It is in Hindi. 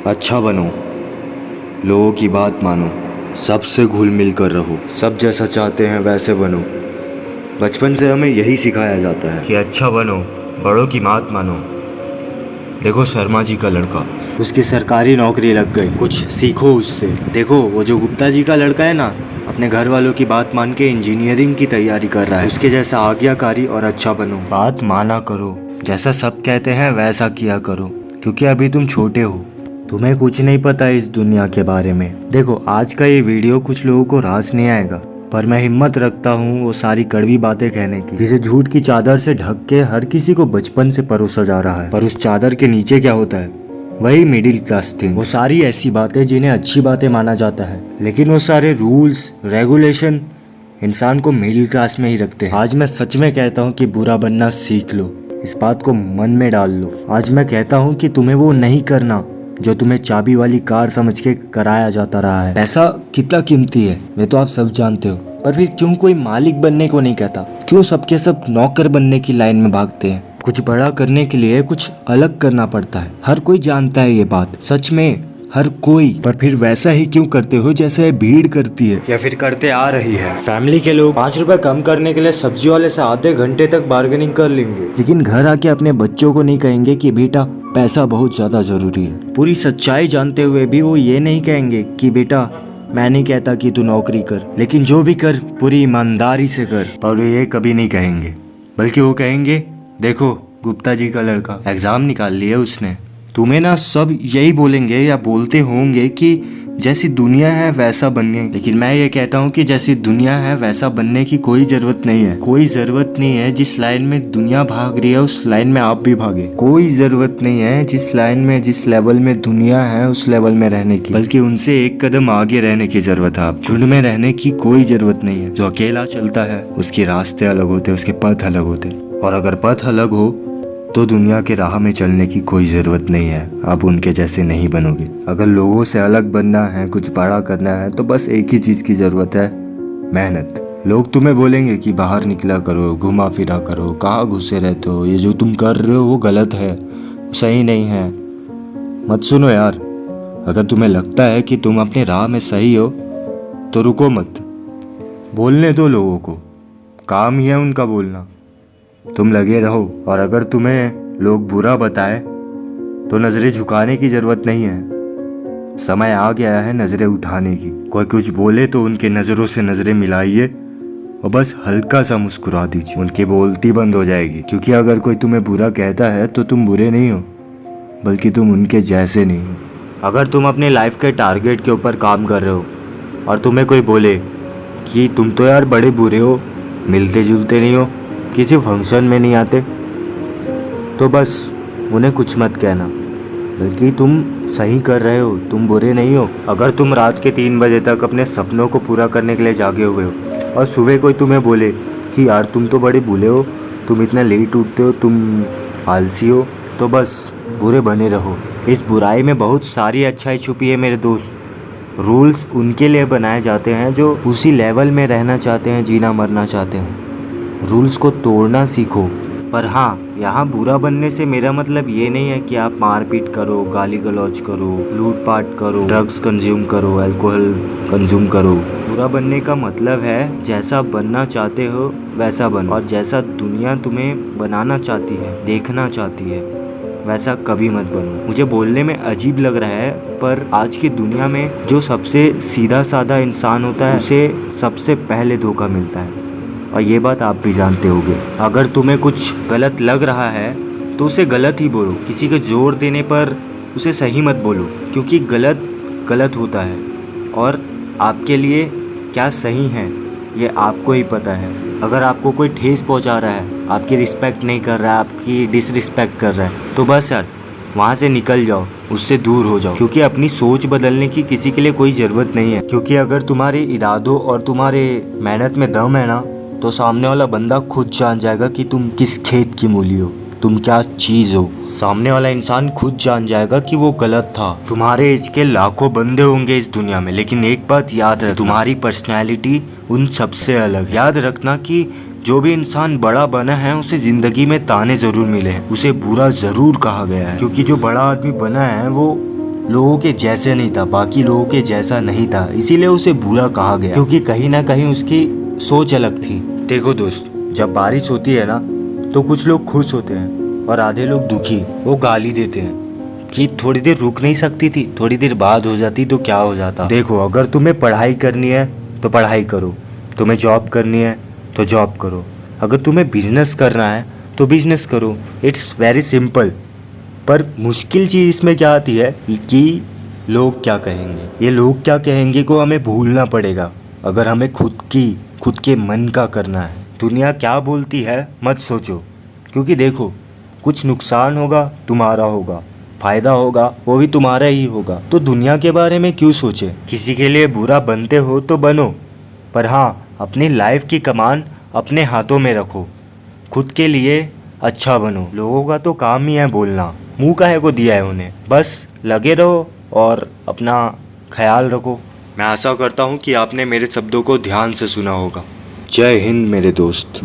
अच्छा बनो, लोगों की बात मानो, सबसे घुल मिल कर रहो, सब जैसा चाहते हैं वैसे बनो। बचपन से हमें यही सिखाया जाता है कि अच्छा बनो, बड़ों की बात मानो। देखो शर्मा जी का लड़का, उसकी सरकारी नौकरी लग गई, कुछ सीखो उससे। देखो वो जो गुप्ता जी का लड़का है ना, अपने घर वालों की बात मान के इंजीनियरिंग की तैयारी कर रहा है। उसके जैसा आज्ञाकारी और अच्छा बनो, बात माना करो, जैसा सब कहते हैं वैसा किया करो, क्योंकि अभी तुम छोटे हो, तुम्हें कुछ नहीं पता इस दुनिया के बारे में। देखो आज का ये वीडियो कुछ लोगों को रास नहीं आएगा, पर मैं हिम्मत रखता हूँ वो सारी कड़वी बातें कहने की, जिसे झूठ की चादर से ढक के हर किसी को बचपन से परोसा जा रहा है। पर उस चादर के नीचे क्या होता है? वही मिडिल क्लास थिंग, वो सारी ऐसी बातें जिन्हें अच्छी बातें माना जाता है, लेकिन वो सारे रूल्स रेगुलेशन इंसान को मिडिल क्लास में ही रखते हैं। आज मैं सच में कहता हूँ कि बुरा बनना सीख लो, इस बात को मन में डाल लो। आज मैं कहता हूँ कि तुम्हें वो नहीं करना जो तुम्हें चाबी वाली कार समझ के कराया जाता रहा है। पैसा कितना कीमती है ये तो आप सब जानते हो, पर फिर क्यों कोई मालिक बनने को नहीं कहता? क्यों सबके सब नौकर बनने की लाइन में भागते हैं? कुछ बड़ा करने के लिए कुछ अलग करना पड़ता है, हर कोई जानता है ये बात, सच में हर कोई। पर फिर वैसा ही क्यों करते हो जैसे भीड़ करती है या फिर करते आ रही है। फैमिली के लोग 5 रुपए कम करने के लिए सब्जी वाले से आधे घंटे तक बार्गेनिंग कर लेंगे, लेकिन घर आके अपने बच्चों को नहीं कहेंगे कि बेटा पैसा बहुत ज्यादा जरूरी है। पूरी सच्चाई जानते हुए भी वो ये नहीं कहेंगे कि बेटा मैं नहीं कहता कि तू नौकरी कर, लेकिन जो भी कर पूरी ईमानदारी से कर। और वो ये कभी नहीं कहेंगे, बल्कि वो कहेंगे देखो गुप्ता जी का लड़का एग्जाम निकाल लिया उसने। तुम्हें ना सब यही बोलेंगे या बोलते होंगे कि जैसी दुनिया है वैसा बनने, लेकिन मैं ये कहता हूँ कि जैसी दुनिया है वैसा बनने की कोई जरूरत नहीं है। कोई जरूरत नहीं है जिस लाइन में दुनिया भाग रही है उस लाइन में आप भी भागे। कोई जरूरत नहीं है जिस लाइन में जिस लेवल में दुनिया है उस लेवल में रहने की, बल्कि उनसे एक कदम आगे रहने की जरूरत है। आप झुंड में रहने की कोई जरूरत नहीं है। जो अकेला चलता है उसके रास्ते अलग होते, उसके पथ अलग होते, और अगर पथ अलग हो तो दुनिया के राह में चलने की कोई ज़रूरत नहीं है। आप उनके जैसे नहीं बनोगे। अगर लोगों से अलग बनना है, कुछ बड़ा करना है, तो बस एक ही चीज़ की ज़रूरत है, मेहनत। लोग तुम्हें बोलेंगे कि बाहर निकला करो, घुमा फिरा करो, कहाँ घुसे रहते हो, ये जो तुम कर रहे हो वो गलत है, सही नहीं है। मत सुनो यार, अगर तुम्हें लगता है कि तुम अपने राह में सही हो तो रुको मत, बोलने दो लोगों को, काम ही है उनका बोलना। तुम लगे रहो, और अगर तुम्हें लोग बुरा बताए तो नज़रें झुकाने की ज़रूरत नहीं है। समय आ गया है नज़रें उठाने की। कोई कुछ बोले तो उनके नज़रों से नज़रें मिलाइए और बस हल्का सा मुस्कुरा दीजिए, उनकी बोलती बंद हो जाएगी। क्योंकि अगर कोई तुम्हें बुरा कहता है तो तुम बुरे नहीं हो, बल्कि तुम उनके जैसे नहीं हो। अगर तुम अपने लाइफ के टारगेट के ऊपर काम कर रहे हो और तुम्हें कोई बोले कि तुम तो यार बड़े बुरे हो, मिलते जुलते नहीं हो, किसी फंक्शन में नहीं आते, तो बस उन्हें कुछ मत कहना, बल्कि तुम सही कर रहे हो, तुम बुरे नहीं हो। अगर तुम रात के 3 बजे तक अपने सपनों को पूरा करने के लिए जागे हुए हो और सुबह कोई तुम्हें बोले कि यार तुम तो बड़े बुरे हो, तुम इतना लेट उठते हो, तुम आलसी हो, तो बस बुरे बने रहो। इस बुराई में बहुत सारी अच्छाई छुपी है मेरे दोस्त। रूल्स उनके लिए बनाए जाते हैं जो उसी लेवल में रहना चाहते हैं, जीना मरना चाहते हैं। रूल्स को तोड़ना सीखो। पर हाँ, यहाँ बुरा बनने से मेरा मतलब ये नहीं है कि आप मारपीट करो, गाली गलौज करो, लूटपाट करो, ड्रग्स कंज्यूम करो, अल्कोहल कंज्यूम करो। बुरा बनने का मतलब है जैसा बनना चाहते हो वैसा बनो, और जैसा दुनिया तुम्हें बनाना चाहती है, देखना चाहती है, वैसा कभी मत बनो। मुझे बोलने में अजीब लग रहा है, पर आज की दुनिया में जो सबसे सीधा साधा इंसान होता है उसे सबसे पहले धोखा मिलता है, और ये बात आप भी जानते होंगे। अगर तुम्हें कुछ गलत लग रहा है तो उसे गलत ही बोलो, किसी को जोर देने पर उसे सही मत बोलो, क्योंकि गलत गलत होता है और आपके लिए क्या सही है ये आपको ही पता है। अगर आपको कोई ठेस पहुंचा रहा है, आपकी रिस्पेक्ट नहीं कर रहा है, आपकी डिसरिस्पेक्ट कर रहा है, तो बस यार वहाँ से निकल जाओ, उससे दूर हो जाओ, क्योंकि अपनी सोच बदलने की किसी के लिए कोई ज़रूरत नहीं है। क्योंकि अगर तुम्हारे इरादों और तुम्हारे मेहनत में दम है ना, तो सामने वाला बंदा खुद जान जाएगा कि तुम किस खेत की मूली हो, तुम क्या चीज़ हो। सामने वाला इंसान खुद जान जाएगा कि वो गलत था। तुम्हारे एज के लाखों बंदे होंगे इस दुनिया में, लेकिन एक बात याद रखना, तुम्हारी पर्सनैलिटी उन सबसे अलग। याद रखना कि जो भी इंसान बड़ा बना है उसे जिंदगी में ताने जरूर मिले हैं, उसे बुरा जरूर कहा गया है, क्योंकि जो बड़ा आदमी बना है वो लोगों के जैसे नहीं था, बाकी लोगों के जैसा नहीं था, इसीलिए उसे बुरा कहा गया, क्योंकि कहीं ना कहीं उसकी सोच अलग थी। देखो दोस्त, जब बारिश होती है ना तो कुछ लोग खुश होते हैं और आधे लोग दुखी। वो गाली देते हैं कि थोड़ी देर रुक नहीं सकती थी, थोड़ी देर बाद हो जाती तो क्या हो जाता। देखो, अगर तुम्हें पढ़ाई करनी है तो पढ़ाई करो, तुम्हें जॉब करनी है तो जॉब करो, अगर तुम्हें बिजनेस करना है तो बिजनेस करो। It's very simple. पर मुश्किल चीज़ इसमें क्या आती है कि लोग क्या कहेंगे। ये लोग क्या कहेंगे को हमें भूलना पड़ेगा अगर हमें खुद के मन का करना है। दुनिया क्या बोलती है मत सोचो, क्योंकि देखो, कुछ नुकसान होगा तुम्हारा होगा, फायदा होगा वो भी तुम्हारा ही होगा। तो दुनिया के बारे में क्यों सोचे। किसी के लिए बुरा बनते हो तो बनो, पर हाँ, अपनी लाइफ की कमान अपने हाथों में रखो, खुद के लिए अच्छा बनो। लोगों का तो काम ही है बोलना, मुंह काहे को दिया है उन्हें। बस लगे रहो और अपना ख्याल रखो। मैं आशा करता हूँ कि आपने मेरे शब्दों को ध्यान से सुना होगा। जय हिंद मेरे दोस्त।